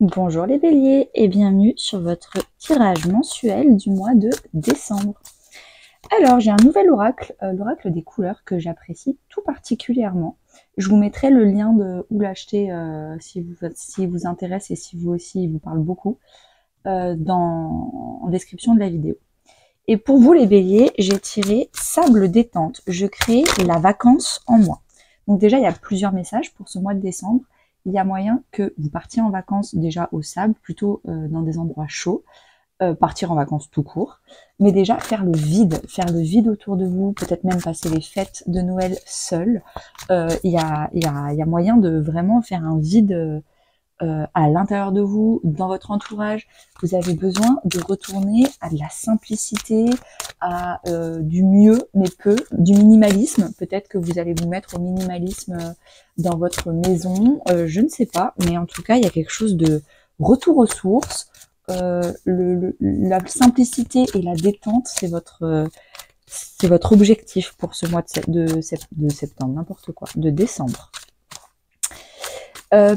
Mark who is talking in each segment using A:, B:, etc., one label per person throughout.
A: Bonjour les béliers et bienvenue sur votre tirage mensuel du mois de décembre. Alors j'ai un nouvel oracle, l'oracle des couleurs que j'apprécie tout particulièrement. Je vous mettrai le lien de où l'acheter si vous intéresse et si vous aussi il vous parle beaucoup en description de la vidéo. Et pour vous les béliers, j'ai tiré sable détente, je crée la vacance en moi. Donc déjà il y a plusieurs messages pour ce mois de décembre. Il y a moyen que vous partiez en vacances déjà au sable, plutôt dans des endroits chauds, partir en vacances tout court, mais déjà faire le vide autour de vous, peut-être même passer les fêtes de Noël seul. Il y a moyen de vraiment faire un vide à l'intérieur de vous, dans votre entourage. Vous avez besoin de retourner à de la simplicité, à du mieux, mais peu, du minimalisme. Peut-être que vous allez vous mettre au minimalisme dans votre maison, je ne sais pas, mais en tout cas, il y a quelque chose de retour aux sources. La simplicité et la détente, c'est votre objectif pour ce mois de septembre, n'importe quoi, de décembre.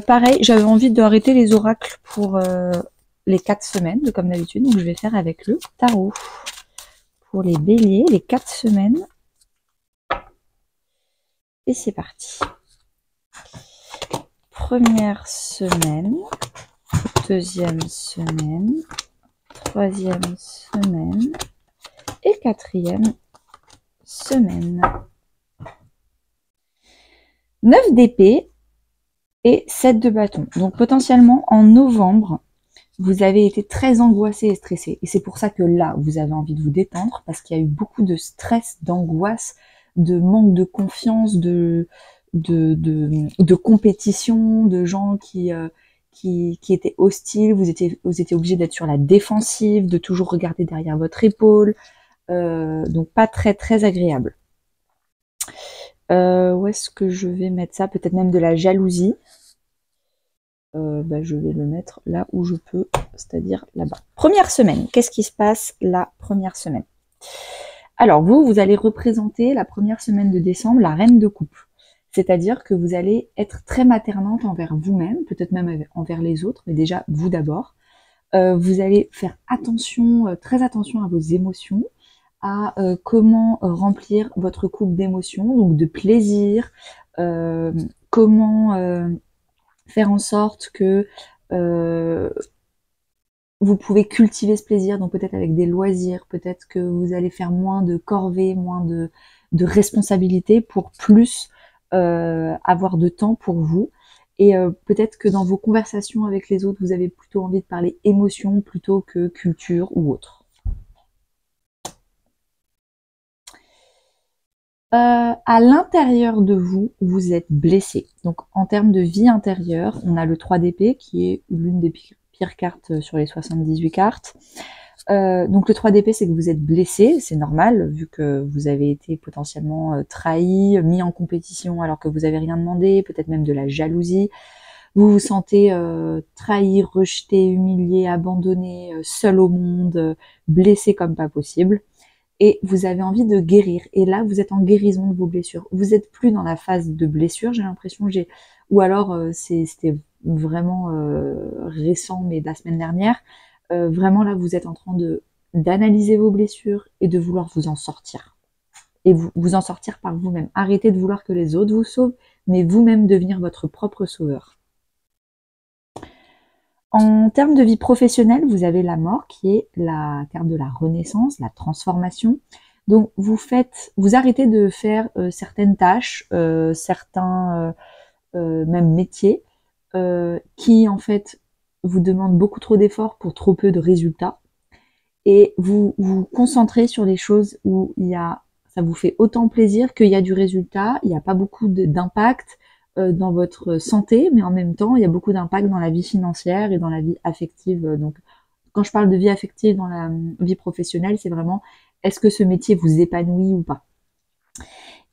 A: Pareil, j'avais envie d'arrêter les oracles pour les 4 semaines, comme d'habitude, donc je vais faire avec le tarot. Pour les béliers, les 4 semaines. Et c'est parti. Première semaine, deuxième semaine, troisième semaine et quatrième semaine. 9 d'épée et 7 de bâton. Donc potentiellement en novembre, vous avez été très angoissé et stressé. Et c'est pour ça que là, vous avez envie de vous détendre, parce qu'il y a eu beaucoup de stress, d'angoisse, de manque de confiance, de compétition, de gens qui étaient hostiles. Vous étiez obligé d'être sur la défensive, de toujours regarder derrière votre épaule. Donc pas très très agréable. Où est-ce que je vais mettre ça? Peut-être même de la jalousie. Je vais le mettre là où je peux, c'est-à-dire là-bas. Première semaine, qu'est-ce qui se passe la première semaine? Alors vous allez représenter la première semaine de décembre la reine de coupe. C'est-à-dire que vous allez être très maternante envers vous-même, peut-être même envers les autres, mais déjà vous d'abord. Vous allez faire attention, très attention à vos émotions, à comment remplir votre coupe d'émotions, donc de plaisir, comment faire en sorte que vous pouvez cultiver ce plaisir, donc peut-être avec des loisirs, peut-être que vous allez faire moins de corvées, moins de responsabilités pour plus avoir de temps pour vous. Et peut-être que dans vos conversations avec les autres, vous avez plutôt envie de parler émotion plutôt que culture ou autre. À l'intérieur de vous, vous êtes blessé. Donc en termes de vie intérieure, on a le 3 d'épée qui est l'une des pires cartes sur les 78 cartes. Donc le 3 d'épée, c'est que vous êtes blessé, c'est normal, vu que vous avez été potentiellement trahi, mis en compétition alors que vous avez rien demandé, peut-être même de la jalousie. Vous vous sentez trahi, rejeté, humilié, abandonné, seul au monde, blessé comme pas possible. Et vous avez envie de guérir. Et là, vous êtes en guérison de vos blessures. Vous êtes plus dans la phase de blessure, j'ai l'impression. Ou alors c'était vraiment récent, mais de la semaine dernière. Vraiment là, vous êtes en train d'analyser vos blessures et de vouloir vous en sortir. Et vous en sortir par vous-même. Arrêtez de vouloir que les autres vous sauvent, mais vous-même devenir votre propre sauveur. En termes de vie professionnelle, vous avez la mort qui est la carte de la renaissance, la transformation. Donc vous arrêtez de faire certaines tâches, certains même métiers qui en fait vous demandent beaucoup trop d'efforts pour trop peu de résultats. Et vous vous concentrez sur les choses où ça vous fait autant plaisir qu'il y a du résultat, il n'y a pas beaucoup d'impact dans votre santé, mais en même temps, il y a beaucoup d'impact dans la vie financière et dans la vie affective. Donc, quand je parle de vie affective dans la vie professionnelle, c'est vraiment est-ce que ce métier vous épanouit ou pas.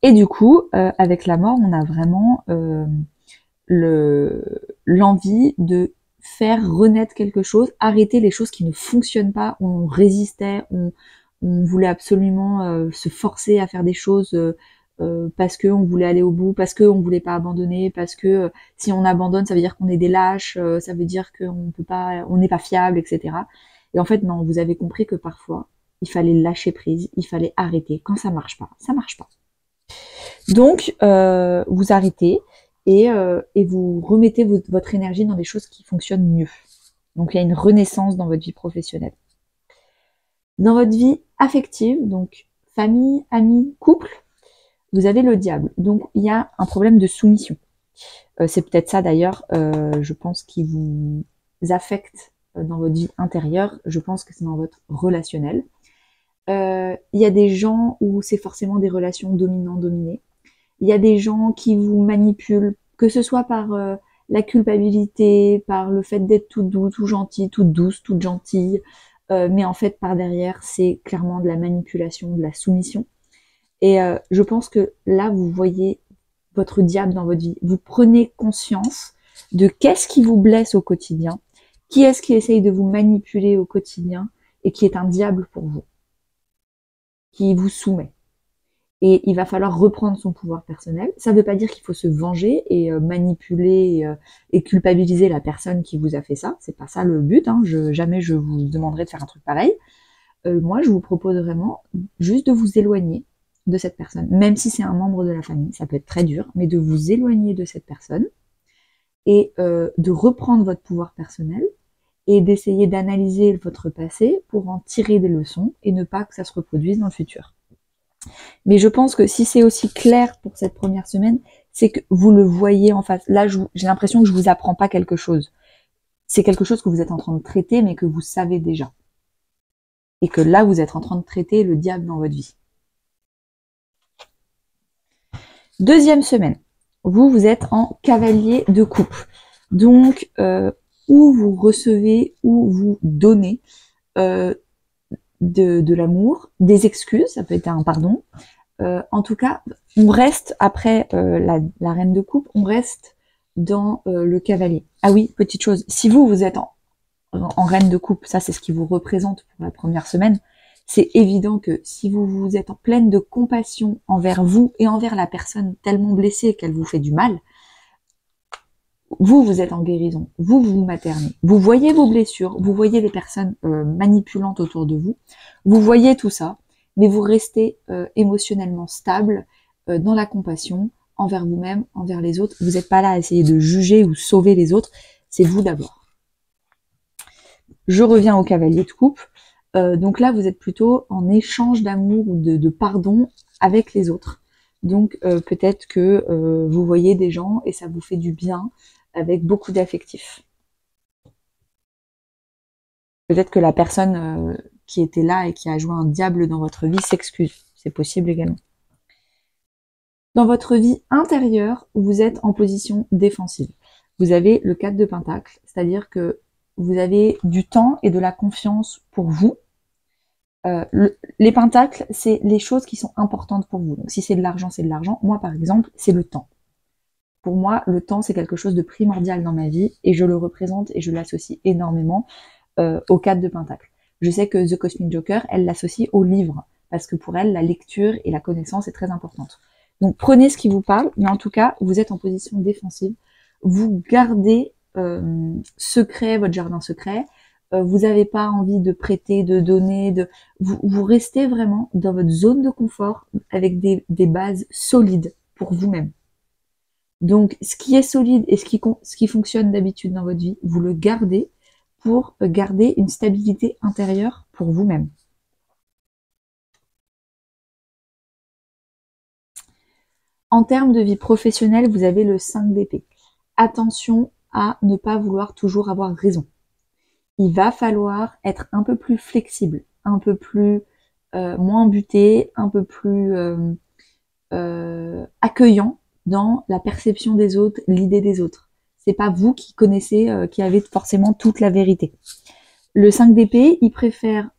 A: Et du coup, avec la mort, on a vraiment l'envie de faire renaître quelque chose, arrêter les choses qui ne fonctionnent pas, on résistait, on voulait absolument se forcer à faire des choses parce qu'on voulait aller au bout, parce qu'on voulait pas abandonner, parce que si on abandonne, ça veut dire qu'on est des lâches, ça veut dire qu'on peut pas, on n'est pas fiable, etc. Et en fait, non, vous avez compris que parfois, il fallait lâcher prise, il fallait arrêter. Quand ça marche pas, ça marche pas. Donc, vous arrêtez et vous remettez votre énergie dans des choses qui fonctionnent mieux. Donc, il y a une renaissance dans votre vie professionnelle. Dans votre vie affective, donc famille, amis, couple, vous avez le diable. Donc, il y a un problème de soumission. C'est peut-être ça d'ailleurs, je pense, qui vous affecte dans votre vie intérieure. Je pense que c'est dans votre relationnel. Il y a des gens où c'est forcément des relations dominant-dominé. Il y a des gens qui vous manipulent, que ce soit par la culpabilité, par le fait d'être toute doux, tout gentil, toute douce, toute gentille, mais en fait par derrière c'est clairement de la manipulation, de la soumission. Et je pense que là vous voyez votre diable dans votre vie. Vous prenez conscience de qu'est-ce qui vous blesse au quotidien, qui est-ce qui essaye de vous manipuler au quotidien et qui est un diable pour vous, qui vous soumet. Et il va falloir reprendre son pouvoir personnel. Ça ne veut pas dire qu'il faut se venger et manipuler et culpabiliser la personne qui vous a fait ça. C'est pas ça le but. Hein. Jamais je vous demanderai de faire un truc pareil. Moi, je vous propose vraiment juste de vous éloigner de cette personne. Même si c'est un membre de la famille, ça peut être très dur, mais de vous éloigner de cette personne et de reprendre votre pouvoir personnel et d'essayer d'analyser votre passé pour en tirer des leçons et ne pas que ça se reproduise dans le futur. Mais je pense que si c'est aussi clair pour cette première semaine, c'est que vous le voyez en face. Là, j'ai l'impression que je vous apprends pas quelque chose. C'est quelque chose que vous êtes en train de traiter, mais que vous savez déjà. Et que là, vous êtes en train de traiter le diable dans votre vie. Deuxième semaine. Vous êtes en cavalier de coupe. Donc, où vous recevez, où vous donnez de l'amour, des excuses, ça peut être un pardon. En tout cas, on reste, après la reine de coupe, on reste dans le cavalier. Ah oui, petite chose, si vous êtes en reine de coupe, ça c'est ce qui vous représente pour la première semaine, c'est évident que si vous êtes en pleine de compassion envers vous et envers la personne tellement blessée qu'elle vous fait du mal, vous êtes en guérison, vous maternez, vous voyez vos blessures, vous voyez les personnes manipulantes autour de vous, vous voyez tout ça, mais vous restez émotionnellement stable dans la compassion envers vous-même, envers les autres. Vous n'êtes pas là à essayer de juger ou sauver les autres, c'est vous d'abord. Je reviens au cavalier de coupe. Donc là, vous êtes plutôt en échange d'amour ou de pardon avec les autres. Donc peut-être que vous voyez des gens et ça vous fait du bien avec beaucoup d'affectif. Peut-être que la personne qui était là et qui a joué un diable dans votre vie s'excuse. C'est possible également. Dans votre vie intérieure, vous êtes en position défensive. Vous avez le 4 de Pentacle, c'est-à-dire que vous avez du temps et de la confiance pour vous. Les pentacles, c'est les choses qui sont importantes pour vous. Donc si c'est de l'argent, c'est de l'argent. Moi, par exemple, c'est le temps. Pour moi, le temps, c'est quelque chose de primordial dans ma vie et je le représente et je l'associe énormément au 4 de Pentacle. Je sais que The Cosmic Joker, elle l'associe au livre parce que pour elle, la lecture et la connaissance est très importante. Donc prenez ce qui vous parle, mais en tout cas, vous êtes en position défensive. Vous gardez secret votre jardin secret. Vous n'avez pas envie de prêter, de donner, vous restez vraiment dans votre zone de confort avec des bases solides pour vous-même. Donc, ce qui est solide et ce qui fonctionne d'habitude dans votre vie, vous le gardez pour garder une stabilité intérieure pour vous-même. En termes de vie professionnelle, vous avez le 5 d'épée. Attention à ne pas vouloir toujours avoir raison. Il va falloir être un peu plus flexible, un peu plus moins buté, un peu plus accueillant dans la perception des autres, l'idée des autres. C'est pas vous qui connaissez, qui avez forcément toute la vérité. Le 5 d'épée, il préfère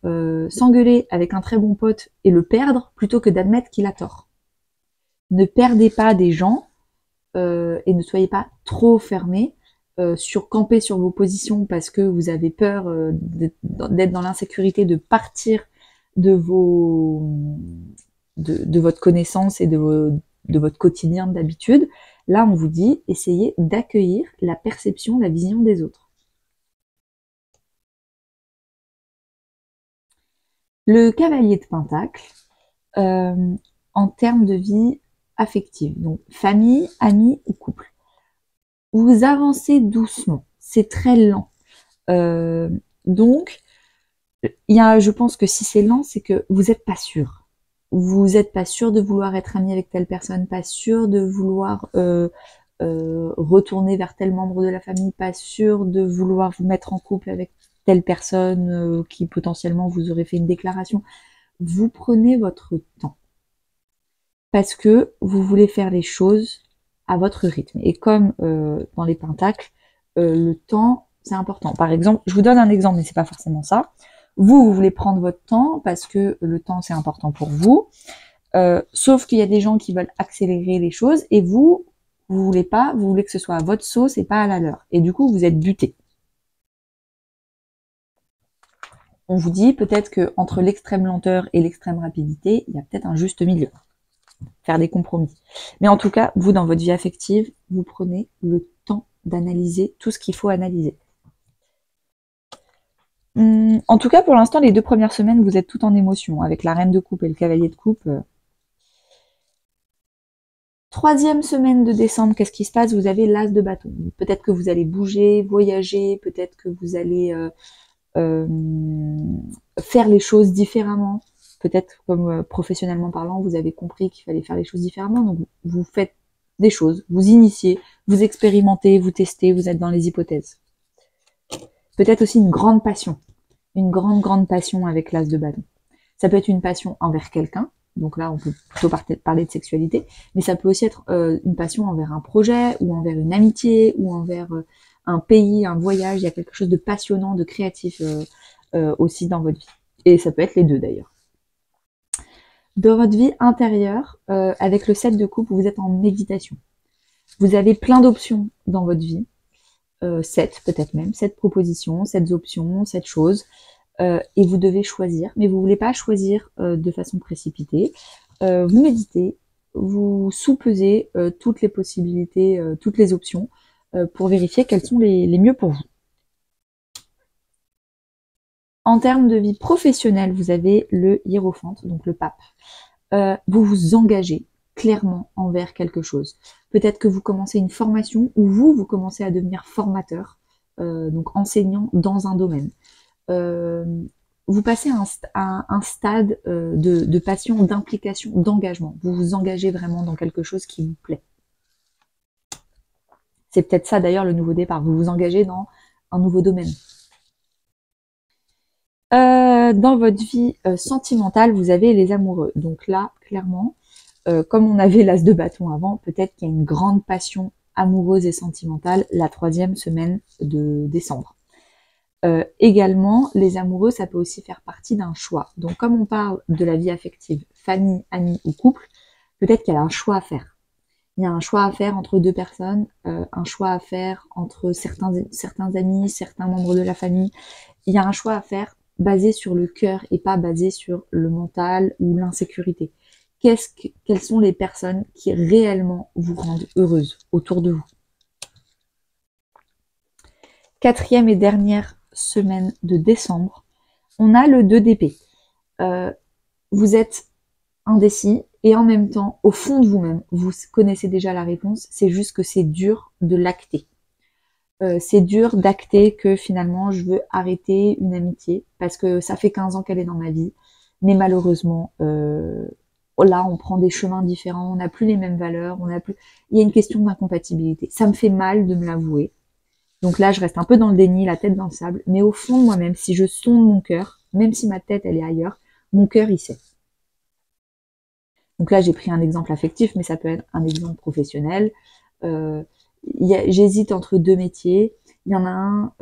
A: s'engueuler avec un très bon pote et le perdre plutôt que d'admettre qu'il a tort. Ne perdez pas des gens et ne soyez pas trop fermés. Camper sur vos positions parce que vous avez peur d'être dans l'insécurité, de partir de vos de votre connaissance et de votre quotidien d'habitude. Là, on vous dit, essayez d'accueillir la perception, la vision des autres. Le cavalier de Pentacle, en termes de vie affective, donc famille, amis ou couple. Vous avancez doucement, c'est très lent. Donc, je pense que si c'est lent, c'est que vous n'êtes pas sûr. Vous n'êtes pas sûr de vouloir être ami avec telle personne, pas sûr de vouloir retourner vers tel membre de la famille, pas sûr de vouloir vous mettre en couple avec telle personne qui potentiellement vous aurait fait une déclaration. Vous prenez votre temps parce que vous voulez faire les choses à votre rythme. Et comme dans les pentacles, le temps, c'est important. Par exemple, je vous donne un exemple, mais c'est pas forcément ça. Vous voulez prendre votre temps parce que le temps, c'est important pour vous. Sauf qu'il y a des gens qui veulent accélérer les choses et vous voulez pas, vous voulez que ce soit à votre sauce et pas à la leur. Et du coup, vous êtes buté. On vous dit peut-être que entre l'extrême lenteur et l'extrême rapidité, il y a peut-être un juste milieu. Faire des compromis. Mais en tout cas, vous, dans votre vie affective, vous prenez le temps d'analyser tout ce qu'il faut analyser. En tout cas, pour l'instant, les 2 premières semaines, vous êtes tout en émotion, avec la reine de coupe et le cavalier de coupe. 3e semaine de décembre, qu'est-ce qui se passe? Vous avez l'as de bâton. Peut-être que vous allez bouger, voyager, peut-être que vous allez faire les choses différemment. Peut-être comme professionnellement parlant, vous avez compris qu'il fallait faire les choses différemment. Donc vous faites des choses, vous initiez, vous expérimentez, vous testez, vous êtes dans les hypothèses. Peut-être aussi une grande passion. Une grande passion avec l'as de bâton. Ça peut être une passion envers quelqu'un. Donc là, on peut plutôt parler de sexualité. Mais ça peut aussi être une passion envers un projet, ou envers une amitié, ou envers un pays, un voyage. Il y a quelque chose de passionnant, de créatif aussi dans votre vie. Et ça peut être les deux d'ailleurs. Dans votre vie intérieure, avec le 7 de coupe, vous êtes en méditation. Vous avez plein d'options dans votre vie. 7 peut-être même, 7 propositions, 7 options, 7 choses. Et vous devez choisir, mais vous voulez pas choisir de façon précipitée. Vous méditez, vous sous-pesez toutes les possibilités, toutes les options pour vérifier quelles sont les mieux pour vous. En termes de vie professionnelle, vous avez le hiérophante, donc le pape. Vous vous engagez clairement envers quelque chose. Peut-être que vous commencez une formation ou vous commencez à devenir formateur, donc enseignant dans un domaine. Vous passez à un stade de passion, d'implication, d'engagement. Vous vous engagez vraiment dans quelque chose qui vous plaît. C'est peut-être ça d'ailleurs le nouveau départ. Vous vous engagez dans un nouveau domaine. Dans votre vie sentimentale, vous avez les amoureux. Donc là, clairement, comme on avait l'as de bâton avant, peut-être qu'il y a une grande passion amoureuse et sentimentale la 3e semaine de décembre. Également, les amoureux, ça peut aussi faire partie d'un choix. Donc, comme on parle de la vie affective, famille, amis ou couple, peut-être qu'il y a un choix à faire. Il y a un choix à faire entre 2 personnes, un choix à faire entre certains amis, certains membres de la famille. Il y a un choix à faire basé sur le cœur et pas basé sur le mental ou l'insécurité. Quelles sont les personnes qui réellement vous rendent heureuse autour de vous? 4e et dernière semaine de décembre, on a le 2 d'épée. Vous êtes indécis et en même temps, au fond de vous-même, vous connaissez déjà la réponse, c'est juste que c'est dur de l'acter. C'est dur d'acter que finalement je veux arrêter une amitié parce que ça fait 15 ans qu'elle est dans ma vie, mais malheureusement là on prend des chemins différents, on n'a plus les mêmes valeurs, il y a une question d'incompatibilité. Ça me fait mal de me l'avouer. Donc là je reste un peu dans le déni, la tête dans le sable, mais au fond de moi-même, si je sonde mon cœur, même si ma tête elle est ailleurs, mon cœur il sait. Donc là j'ai pris un exemple affectif, mais ça peut être un exemple professionnel. J'hésite entre 2 métiers. Il y en a un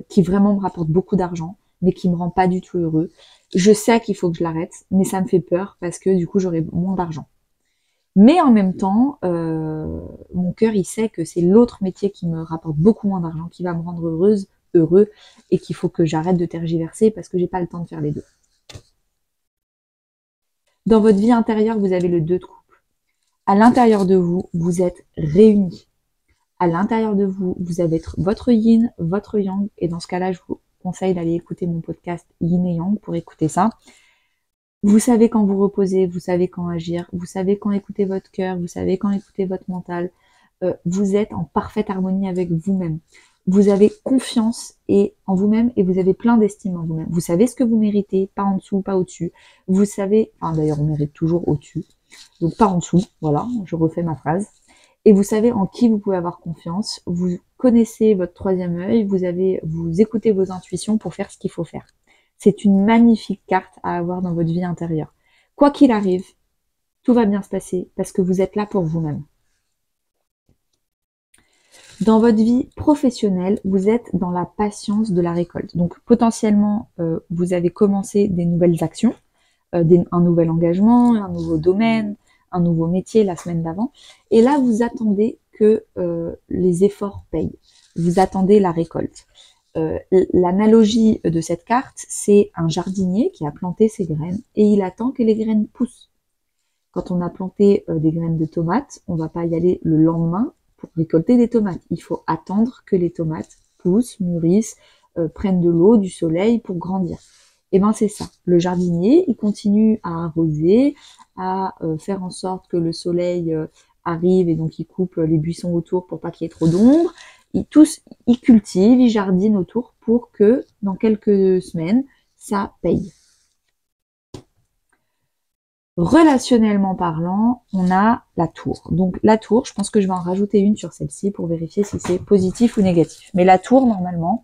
A: qui vraiment me rapporte beaucoup d'argent, mais qui me rend pas du tout heureux. Je sais qu'il faut que je l'arrête, mais ça me fait peur parce que du coup j'aurai moins d'argent. Mais en même temps, mon cœur il sait que c'est l'autre métier qui me rapporte beaucoup moins d'argent, qui va me rendre heureux, et qu'il faut que j'arrête de tergiverser parce que j'ai pas le temps de faire les deux. Dans votre vie intérieure, vous avez le 2 de coupe. À l'intérieur de vous, vous êtes réunis. À l'intérieur de vous, vous avez votre yin, votre yang. Et dans ce cas-là, je vous conseille d'aller écouter mon podcast Yin et Yang pour écouter ça. Vous savez quand vous reposez, vous savez quand agir, vous savez quand écouter votre cœur, vous savez quand écouter votre mental. Vous êtes en parfaite harmonie avec vous-même. Vous avez confiance en vous-même et vous avez plein d'estime en vous-même. Vous savez ce que vous méritez, pas en dessous, pas au-dessus. Vous savez, enfin d'ailleurs on mérite toujours au-dessus, donc pas en dessous, voilà, je refais ma phrase. Et vous savez en qui vous pouvez avoir confiance, vous connaissez votre troisième œil, vous écoutez vos intuitions pour faire ce qu'il faut faire. C'est une magnifique carte à avoir dans votre vie intérieure. Quoi qu'il arrive, tout va bien se passer parce que vous êtes là pour vous-même. Dans votre vie professionnelle, vous êtes dans la patience de la récolte. Donc potentiellement, vous avez commencé des nouvelles actions, un nouvel engagement, un nouveau domaine, un nouveau métier la semaine d'avant. Et là, vous attendez que les efforts payent. Vous attendez la récolte. L'analogie de cette carte, c'est un jardinier qui a planté ses graines et il attend que les graines poussent. Quand on a planté des graines de tomates, on ne va pas y aller le lendemain pour récolter des tomates. Il faut attendre que les tomates poussent, mûrissent, prennent de l'eau, du soleil pour grandir. Et ben c'est ça. Le jardinier, il continue à arroser, à faire en sorte que le soleil arrive et donc il coupe les buissons autour pour pas qu'il y ait trop d'ombre. Il cultive, il jardine autour pour que dans quelques semaines, ça paye. Relationnellement parlant, on a la tour. Donc la tour, je pense que je vais en rajouter une sur celle-ci pour vérifier si c'est positif ou négatif. Mais la tour, normalement,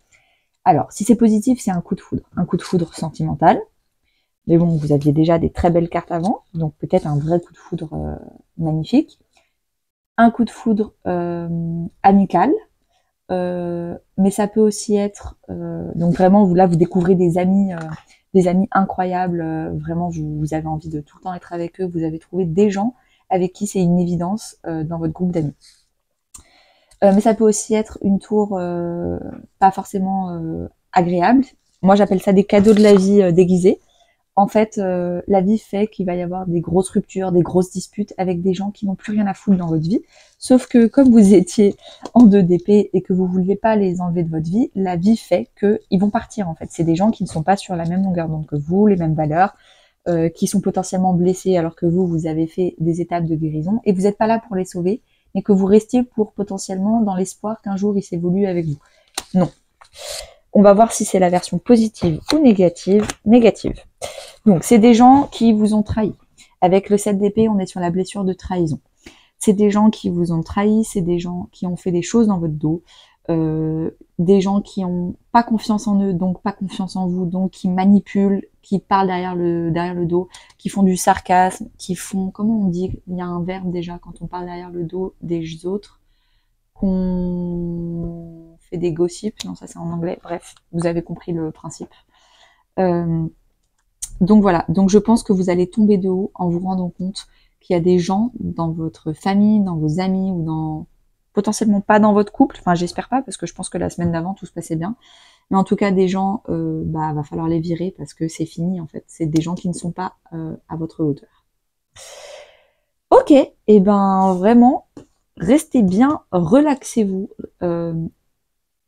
A: alors si c'est positif, c'est un coup de foudre sentimental. Mais bon, vous aviez déjà des très belles cartes avant, donc peut-être un vrai coup de foudre magnifique. Un coup de foudre amical, mais ça peut aussi être, donc vraiment, vous découvrez des amis incroyables, vraiment vous avez envie de tout le temps être avec eux, vous avez trouvé des gens avec qui c'est une évidence dans votre groupe d'amis. Mais ça peut aussi être une tour pas forcément agréable. Moi j'appelle ça des cadeaux de la vie déguisés. En fait, la vie fait qu'il va y avoir des grosses ruptures, des grosses disputes avec des gens qui n'ont plus rien à foutre dans votre vie. Sauf que comme vous étiez en 2 d'épée et que vous ne vouliez pas les enlever de votre vie, la vie fait qu'ils vont partir en fait. C'est des gens qui ne sont pas sur la même longueur d'onde que vous, les mêmes valeurs, qui sont potentiellement blessés alors que vous avez fait des étapes de guérison et vous n'êtes pas là pour les sauver, mais que vous restiez pour potentiellement dans l'espoir qu'un jour ils s'évoluent avec vous. Non. On va voir si c'est la version positive ou négative. Négative. Donc, c'est des gens qui vous ont trahi. Avec le 7 d'épée, on est sur la blessure de trahison. C'est des gens qui vous ont trahi, c'est des gens qui ont fait des choses dans votre dos, des gens qui ont pas confiance en eux, donc pas confiance en vous, donc qui manipulent, qui parlent derrière le dos, qui font du sarcasme, qui font, comment on dit, il y a un verbe déjà quand on parle derrière le dos des autres, qu'on fait des gossips, non ça c'est en anglais, bref, vous avez compris le principe. Donc voilà, donc je pense que vous allez tomber de haut en vous rendant compte qu'il y a des gens dans votre famille, dans vos amis ou dans potentiellement pas dans votre couple, enfin j'espère pas parce que je pense que la semaine d'avant tout se passait bien, mais en tout cas des gens, va falloir les virer parce que c'est fini en fait, c'est des gens qui ne sont pas à votre hauteur. Ok, et ben vraiment, restez bien, relaxez-vous,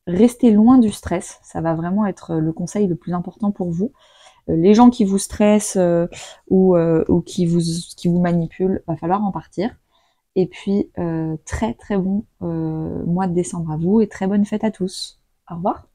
A: restez loin du stress, ça va vraiment être le conseil le plus important pour vous. Les gens qui vous stressent ou qui vous manipulent, va falloir en partir. Et puis très très bon mois de décembre à vous et très bonne fête à tous. Au revoir.